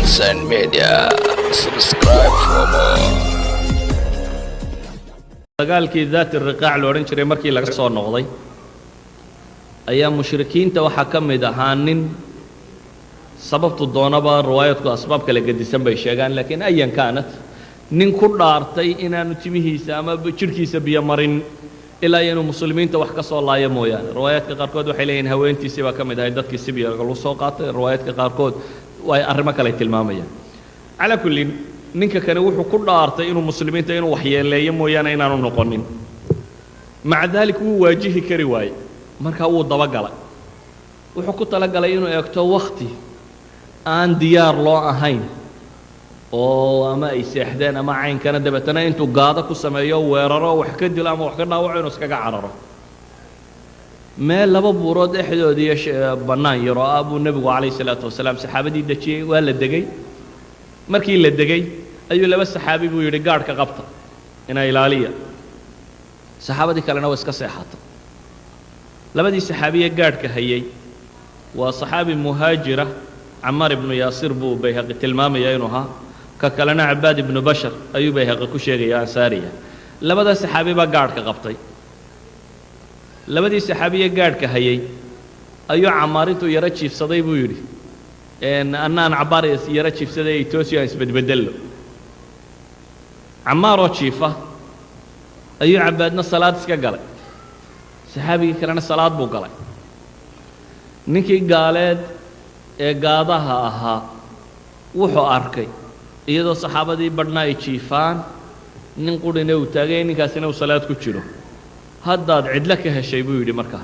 Sunshine Media. Subscribe for more. dagaalkii daat الرقاع loo oran jiray markii laga soo noqday ayaa mushrikiinta waxa ka mid ahaa nin sababtu doonaba riwaayadku asbaab kala gedisan bay sheegaan laakiin ayan kaanat nin ku dhaartay inaanu timihiisa ama jirkiisa biyo marin ilaa inuu muslimiinta wax ka soo laayo mooyaan riwaayadka qaarkood waxay leeyihiin haweentiisii baa ka mid ahay dadkii sibiya lagu soo qaatay riwaayadka qaarkood way arrimo kale tilmaamayaan ala kullin ninka kale wuxuu ku dhaartay inuu muslimiinta inuu wax yeeleeyo mooyaan inaanu noqonin maca dalik wuu waajihi kari waayey marka wuu daba galay wuxuu ku tala galay inuu eegto waqti aan diyaar loo ahayn oo ama ay seexdeen ama caynkana dabatana intuu gaado ku sameeyo weeraro wax ka dilo ama wax ka dhaawaco inuu iskaga cararo meel laba buurood dhexdoodii bannaan yaro abuu nebigu calayhi salaatu wasalaam saxaabadii dejiyey waa la degay markii la degay ayuu laba saxaabi buu yidhi gaadhka qabta inay ilaaliya saxaabadii kalena waa iska seexata labadii saxaabiye gaadhka hayay waa saxaabi muhaajira camaar ibnu yaasir buu bayhaqi tilmaamaya inuu ahaa ka kalena cabaad ibnu bashar ayuu bayhaqi ku sheegaya ansaariya labada saxaabi baa gaadhka qabtay labadii saxaabiye gaadhka hayay ayuu camaar intuu yaro jiifsaday buu yidhi annaan cabaar yaro jiifsaday ay toosi aan isbedbedello camaaroo jiifa ayuu cabaadna salaad iska galay saxaabigii kalena salaad buu galay ninkii gaaleed ee gaadaha ahaa wuxuu arkay iyadoo saxaabadii badhna ay jiifaan nin qurhina uu taagay ninkaasina uu salaad ku jiro haddaad cidlo ka heshay buu yidhi markaa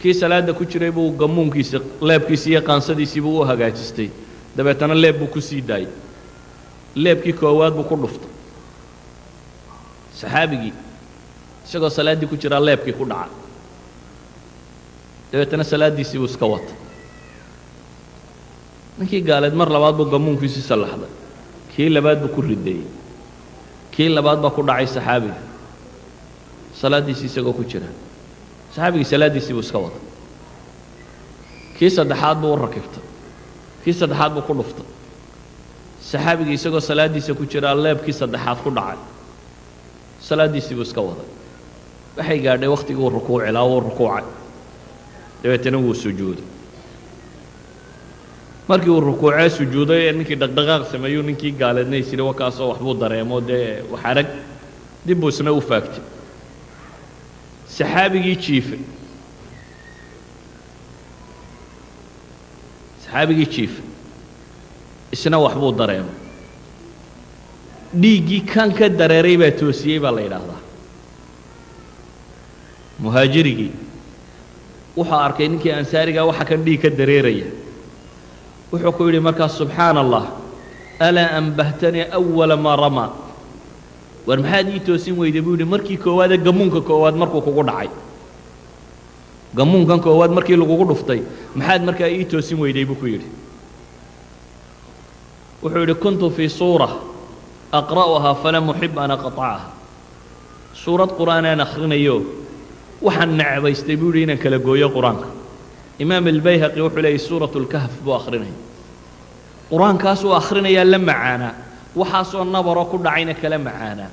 kii salaadda ku jiray buu gammuunkiisa leebkiisii iyo qaansadiisii buu u hagaajistay dabeetana leeb buu ku sii daayey leebkii koowaad buu ku dhuftay saxaabigii isagoo salaaddii ku jiraa leebkii ku dhacay dabeetana salaaddiisii buu iska watay ninkii gaaleed mar labaad buu gammuunkiisii sallaxday kii labaad buu ku rideeyey kii labaad baa ku dhacay saxaabiga salaaddiisii isagoo ku jira saxaabigii salaaddiisii buu iska waday kii saddexaad buu u rakibtay kii saddexaad buu ku dhuftay saxaabigii isagoo salaaddiisa ku jira leebkii saddexaad ku dhacay salaaddiisii buu iska waday waxay gaadhay wakhtigii uu rukuuci lahaa wuu rukuucay dabeetana wuu sujuuday markii uu rukuucee sujuuday ee ninkii dhaqdhaqaaq sameeyuu ninkii gaaleedna isiri wakaasoo waxbuu dareemo dee wax arag dib buu isna u faagtay saxaabigii jiifay isna waxbuu dareemay dhiiggii kan ka dareeray baa toosiyey baa la yidhaahdaa muhaajirigii wuxuu arkay ninkii ansaarigaa waxa kan dhiig ka dareeraya wuxuu ku yidhi markaas subxaana allah alaa anbahtanii awala maa ramaa war maxaad ii toosin weyday buu yidhi markii koowaadee gammuunka koowaad markuu kugu dhacay gammuunkan koowaad markii lagugu dhuftay maxaad markaa ii toosin weyday buu ku yidhi wuxuu yidhi kuntu fii suura aqra'uhaa falam uxib an aqطacaha suurad qur'aanaan akhrinayo waxaan necbaystay buu yidhi inaan kala gooyo qur-aanka imaam albayhaqi wuxuu leeyay suuratu lkahf buu akhrinaya qur-aankaasuu akhrinayaa la macaanaa waxaasoo nabaroo ku dhacayna kala macaanaa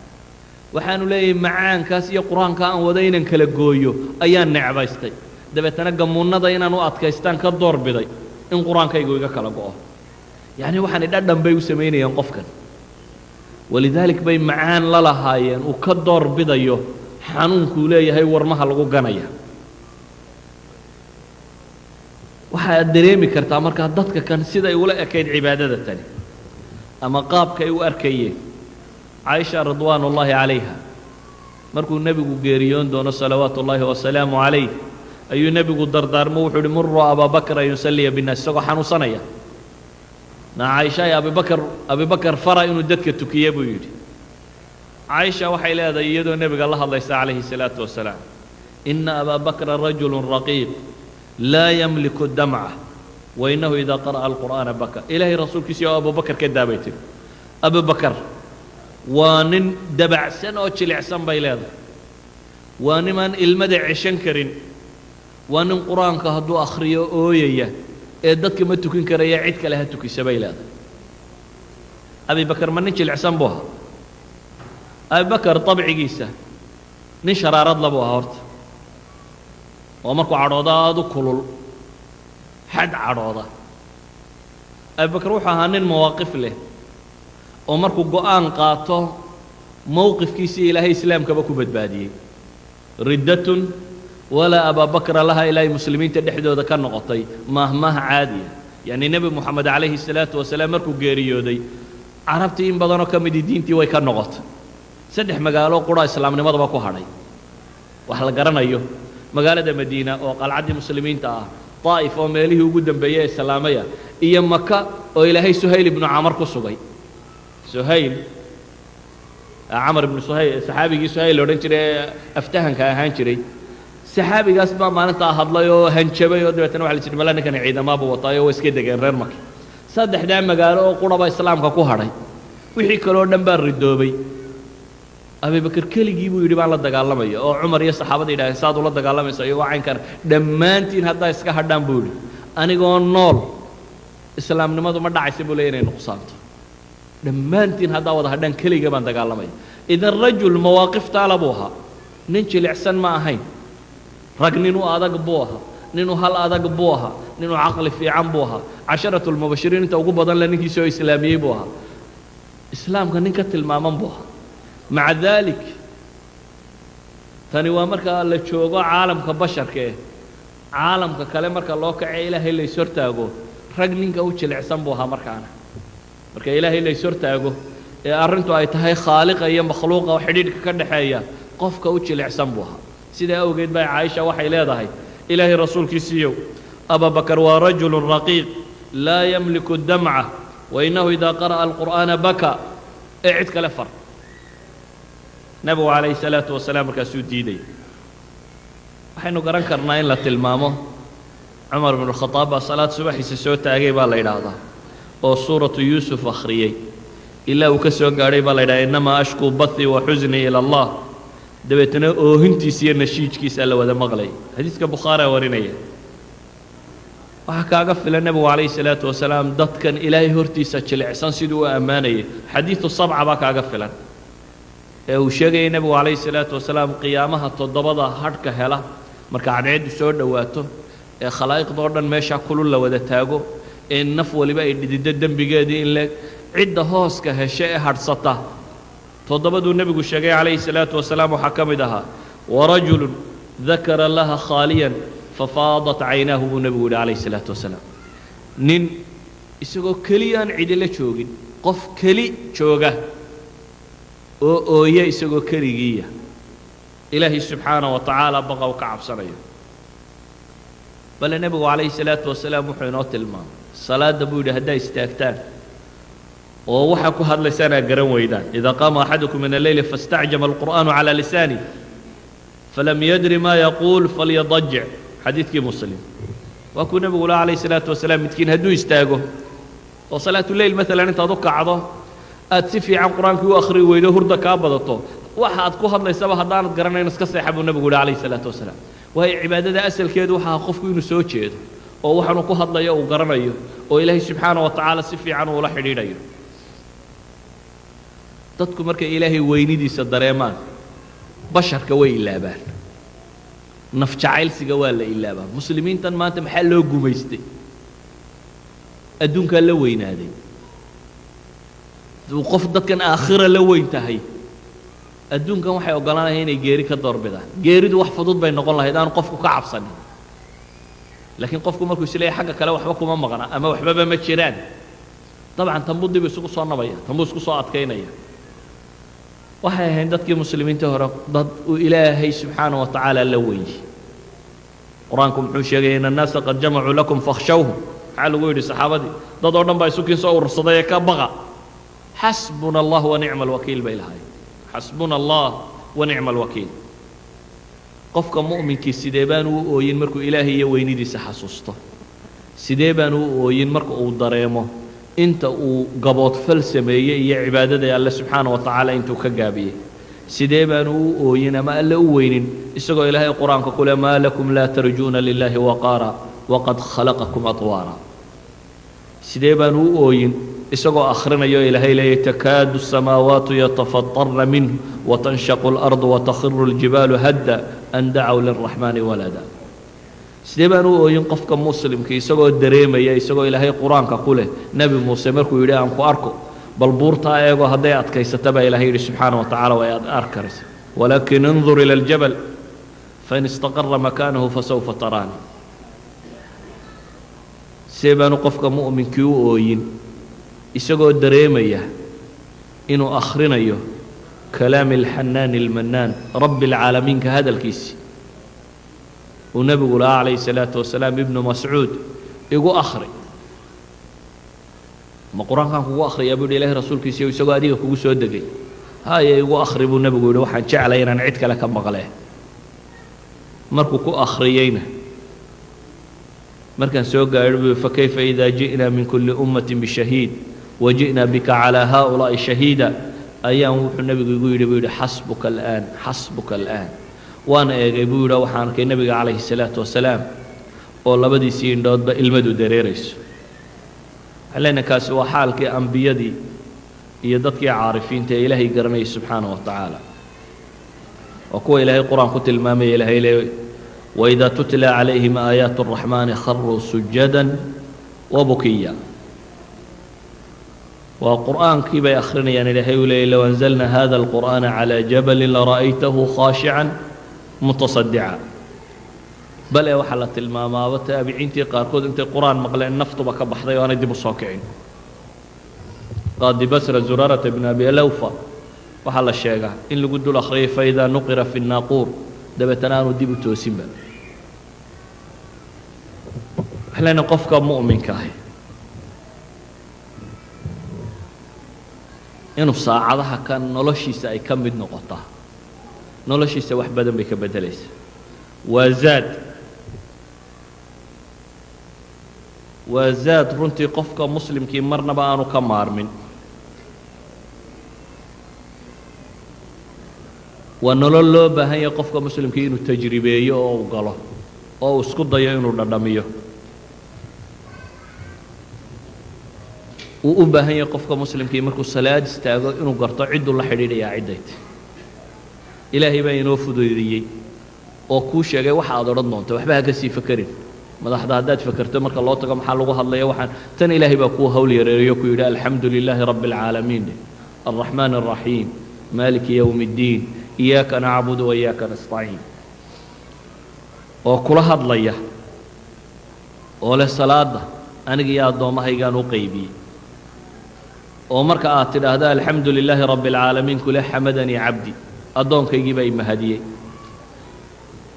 waxaanu leeyahay macaankaas iyo qur-aanka aan wada inaan kala gooyo ayaan necbaystay dabeetana gammuunnada inaan u adkaystaan ka doorbiday in qur-aankaygu iga kala go'o yacni waxaanay dhadhan bay u samaynayaan qofkan walidaalik bay macaan la lahaayeen uu ka doorbidayo xanuunkuu leeyahay warmaha lagu ganaya waxaad dareemi kartaa markaa dadka kan siday ula ekayd cibaadada tani ama qaabka ay u arkayeen caaisha ridwaanullaahi calayha markuu nebigu geeriyoon doono salawaatu ullaahi wasalaamu calayh ayuu nebigu dardaarmo wuxuu uhi muruu abaabakra yusalliya binnaas isagoo xanuunsanaya na caaisha ee abibakar fara inuu dadka tukiye buu yidhi caaisha waxay leedahay iyadoo nebiga la hadlaysa calayhi salaatu wasalaam ina abaa bakra rajulun raqiiq laa yamliku damca wainahu idaa qara'a alqur'aana baka ilaahay rasuulkiisii oo abubakar ka daabay tiri abubakar waa nin dabacsan oo jilicsan bay leedahay waa nimaan ilmada ceshan karin waa nin qur-aanka hadduu akhriyo ooyaya ee dadka ma tukin karaya cid kale ha tukisa bay leedahay أبي بكر من نجي العسان بوها أبي بكر طبعي جيسة نشر رضل بوها هورت ومركو عروضات وكلل حد عروضة أبي بكر روحها هنن مواقف له ومركو قوان قاطو موقف كيسي إلهي إسلام كبكو بدبادي ردة ولا أبا بكر لها إلهي مسلمين تدحدو ذا كان نقطي مهما عادية يعني نبي محمد عليه الصلاة والسلام مركو قيريو دي عربتي إن بدنو كمدي دينتي وي كان نقط سدح مقالو قرى إسلام نمضى باكو هاري وحل قرن أيوه مقالة مدينة وقال عدي مسلمين طائف وميليه وقدم بيا السلامية إيا مكة وإلهي سهيل بن عمر كسوغي سهيل عمر بن سهيل صحابي سهيل لو رنجري افتهن كهانجري صحابي قاسبا ما انت هدلايو هنجبي ودبتنا waxa la jiri malana kan ciidamada wataayo way iska dageen reer Makka saddexda magaalo oo quraba islaamka ku haray wixii kale oo dhan baa ridoobay Abu Bakr keligii buu yiri baan la dagaalamaya oo Umar iyo saxaabada ilaahay saad ula dagaalamayso iyagoo caynkan dhamaantiin hadda iska hadhaan buu yiri anigoo nool islaamnimadu ma dhacaysa buu leeyahay nuqsaanto dhamaantiin hadda wada hadhaan keliga baan dagaalamaya idan rajul mawaqif talabuha nin jilicsan ma ahayn rag ninu adag booha ninu hal adag booha ninu aqli fiican booha 10 المبشرين inta ugu badan la ninkii soo islaamiyay booha islaamka ninka tilmaaman booha مع ذلك ثاني ومركا la joogo caalamka basharka caalamka kale marka loo kacay ilaahay la sortaago rag ninka u jilicsan booha markaana marka ilaahay la sortaago ee arintu ay tahay khaaliqa iyo makhluuqa oo xidhiidhka ka dhaxeeya qofka u jilicsan booha سيدة أوجد بي عائشة وحي ليضهي إلهي رسول كيسيو أبا بكر ورجل رقيق لا يملك الدمعة وإنه إذا قرأ القرآن بكى اعد كلفر نبو عليه الصلاة والسلام كسود ديدي وحين قرن كرناين لتلمامه عمر بن الخطاب صلاة صباح سسوت أجيب الله إلى وصورة يوسف أخريي إلا وكسو قريب الله إنما أشكو بثي وحزني إلى الله دبتنا أوهنتي سير نشيجكي سأل وذا مغلي حديث كبخاري ورينيه وحكا قفل النبي عليه الصلاة والسلام ضد كان إلهي هرتي سجل عسان سيدو أمانيه حديث الصبعة باكا قفلا وشيغي النبي عليه الصلاة والسلام قيامها تضبضها هركا هلا مركا عدعيد سور دواتو خلائق دوردن ماشا كلو وذا تاغو النفو اللي بقى يدددن بقادي إن لك عدة هوسكا هشاء هرسطه تضبط النبي الشجاع عليه الصلاة والسلام وحكم دها ورجل ذكر الله خاليا ففاضت عيناه النبي عليه الصلاة والسلام نين isagoo kaliyan cidila joogin qof kali jooga oo ooya isagoo kaligiya ilaahi subhanahu wa ta'ala baqa ka cabsanayo bal nabiga alayhi salatu wasalaam wuxuu inoo tilmaamay salaada buu haday istaagtaan oo waxa ku hadlaysana garan weydaan idha qama ahadukum min al-layl fasta'jama al-qur'anu ala lisani falam yadri ma yaqul falyadajj hadithki muslim wa ku nabiga alayhi salatu wasalaam midkiin haduu istaago oo salaatu layl مثلا inta aad kacdo aad si fiican quraanka u akhri weydo hurda ka badato waxa aad ku hadlaysaba hadaan garanayn iska seexabo nabiga alayhi salatu wasalaam way cibaadada asalkeedu waxa qofku inuu soo jeedo oo waxaanu ku hadlayo oo garanayo oo ilaahay subhanahu wa ta'ala si fiican uu la xidhiidhayo dadku markay ilaahay weynidiisa dareemaan basharka way ilaabaan naf jacaylsiga waa la ilaabaa muslimiintan maanta maxaa loo gumaystay adduunka la weynaaday qof dadkan aakhira la weyn tahay adduunkan waxay ogolaanayaan inay geeri ka doorbidaan geeridu wax fudud bay noqon lahayd aan qofku ka cabsanin laakiin qofku markuu isleeyahay xagga kale waxba kuma maqna ama waxba ma jiraan طبعا tanbuu dib isugu soo nabaya tanbuu isku soo adkaynaya waxay ahayn dadkii muslimiinta hore dad uu ilaahay subhanahu wa ta'ala la weeyay quraanku wuxuu sheegay in an-naasa qad jama'u lakum fakhshawhum xalu weeyay saxaabadii dad oo dhan baa isu kiin soo urursaday ka baqa حسبنا الله ونعم الوكيل بإلهي حسبنا الله ونعم الوكيل قفك مؤمن كي سيديبان وين مركو إلهي ويني دي سحسوسته سيديبان وين مركو أو دريمه انت وقبض فلسمية يا عبادة الله سبحانه وتعالى انتو كجابيه سيديبان وين ما ألا وين استقوا إلهي القرآن كقول ما لكم لا ترجون لله وقارا وقد خلقكم أطوارا sidee baan u ooyin isagoo akhrinayo ilaahay leeyahay takaadu الsamaawaatu yatafaطarna minhu watanshaqu اlardu watakhiru اljibaalu hadda an dacaw liraxmaani walada sidee baan u ooyin qofka muslimka isagoo dareemaya isagoo ilaahay qur-aanka ku leh nebi muuse markuu yidhi aan ku arko bal buurtaa eego hadday adkaysata baa ilaahay yidhi subxaana wa tacaala way arkaraysa walaakin indur ila aljabal fain istaqara makaanahu fasawfa taraani sidee baanu qofka mu'minkii u ooyin isagoo dareemaya inuu akhrinayo kalaami alxanaani almannaan rabbi alcaalamiinka hadalkiisi uu nebigu lahaa calayhi salaatu wasalaam ibnu mascuud igu akhri ma qur-aankaan kugu akhriyaa buu yidhi ilaahay rasuulkiisiiyo isagoo adiga kugu soo degay haya igu akhri buu nebigu yidhi waxaan jeclay inaan cid kale ka maqlee markuu ku akhriyeyna markaan soo gaadho buu fakayfa idaa ji'naa min kulli ummatin bishahiid waji'naa bika calaa haaulaa'i shahiida ayaan wuxuu nebigu igu yidhi buu yidhi xasbuka al'aan xasbuka al'aan waan eegay buu yidhi waxaan arkay nebiga calayhi salaatu wasalaam oo labadiisii indhoodba ilmadu dareerayso waxaan leenahay kaasi waa xaalkii ambiyadii iyo dadkii caarifiinta ee ilaahay garanayay subxaana wa tacaala waa kuwa ilaahay qur-aan ku tilmaamaya ilaahay leeyahay waidaa tutla calayhim aayaatu الraxmaani kharuu sujada wabukiya waa qur'aankii bay akhrinayaan ilaahay uu leeyay low anzalna hada alqur'aana calaa jabalin lara'aytahu khaashican mutasaddica bal ee waxaa la tilmaamaaba taabiciintii qaarkood intay qur-aan maqleen naftuba ka baxday oo aanay dib u soo kicin qaadi basra zurarata bn abi alawfa waxaa la sheegaa in lagu dul akhriyay faidaa nuqira fi الnaaquur dabeetana aanu dib u toosinba waxaan leenahay qofka mu'minka ahi inuu saacadaha kan noloshiisa ay ka mid noqotaa noloshiisa wax badan bay ka beddelaysaa waa zaad runtii qofka muslimkii marnaba aanu ka maarmin waa nolol loo baahan yahay qofka muslimkii inuu tajribeeyo oo uu galo oo uu isku dayo inuu dhadhamiyo uu u baahan yahay qofka muslimkii markuu salaad istaago inuu garto cidduu la xidhiidhayaa ciddayt ilaahay baa inoo fuduydiyey oo kuu sheegay waxa aad odhan doonto waxba ha ka sii fakerin madaxda haddaad fakerto marka loo tago maxaa lagu hadlaya waxaan tan ilaahay baa kuu hawl yareeyo ku yidhi alxamdu lilaahi rabbi alcaalamiin alraxmaan alraxiim maaliki yowmi اddiin iyaaka nacbudu waiyaaka nastaciin oo kula hadlaya oo leh salaada aniga iyo addoommahaygaan u qaybiyey oo marka aad tidhaahda alxamdu lilaahi rabbi alcaalamiin kule xamadanii cabdi addoonkaygii baa i mahadiyey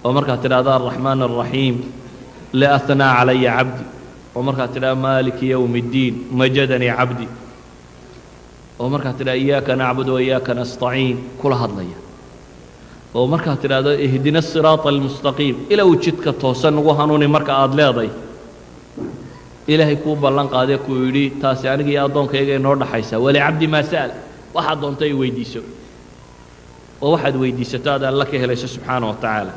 oo markaad tidhaahda alraxmaan alraxiim le ahnaa calaya cabdi oo markaad tidhahda maaliki yowmi اddiin majadanii cabdi oo markaad tidhahda iyaaka nacbudu waiyaaka nastaciin kula hadlaya oo markaad tidhaahdo ihdina الsiraaطa almustaqiim ila uu jidka toosan ugu hanuuni marka aada leeday ilaahay kuu ballan qaadee kuu yidhi taasi aniga iyo addoonkayga inoo dhaxaysaa walicabdi maa sa'al waxaad doonto ay weydiiso oo waxaad weydiisato aad alla ka helayso subxaana wa tacaala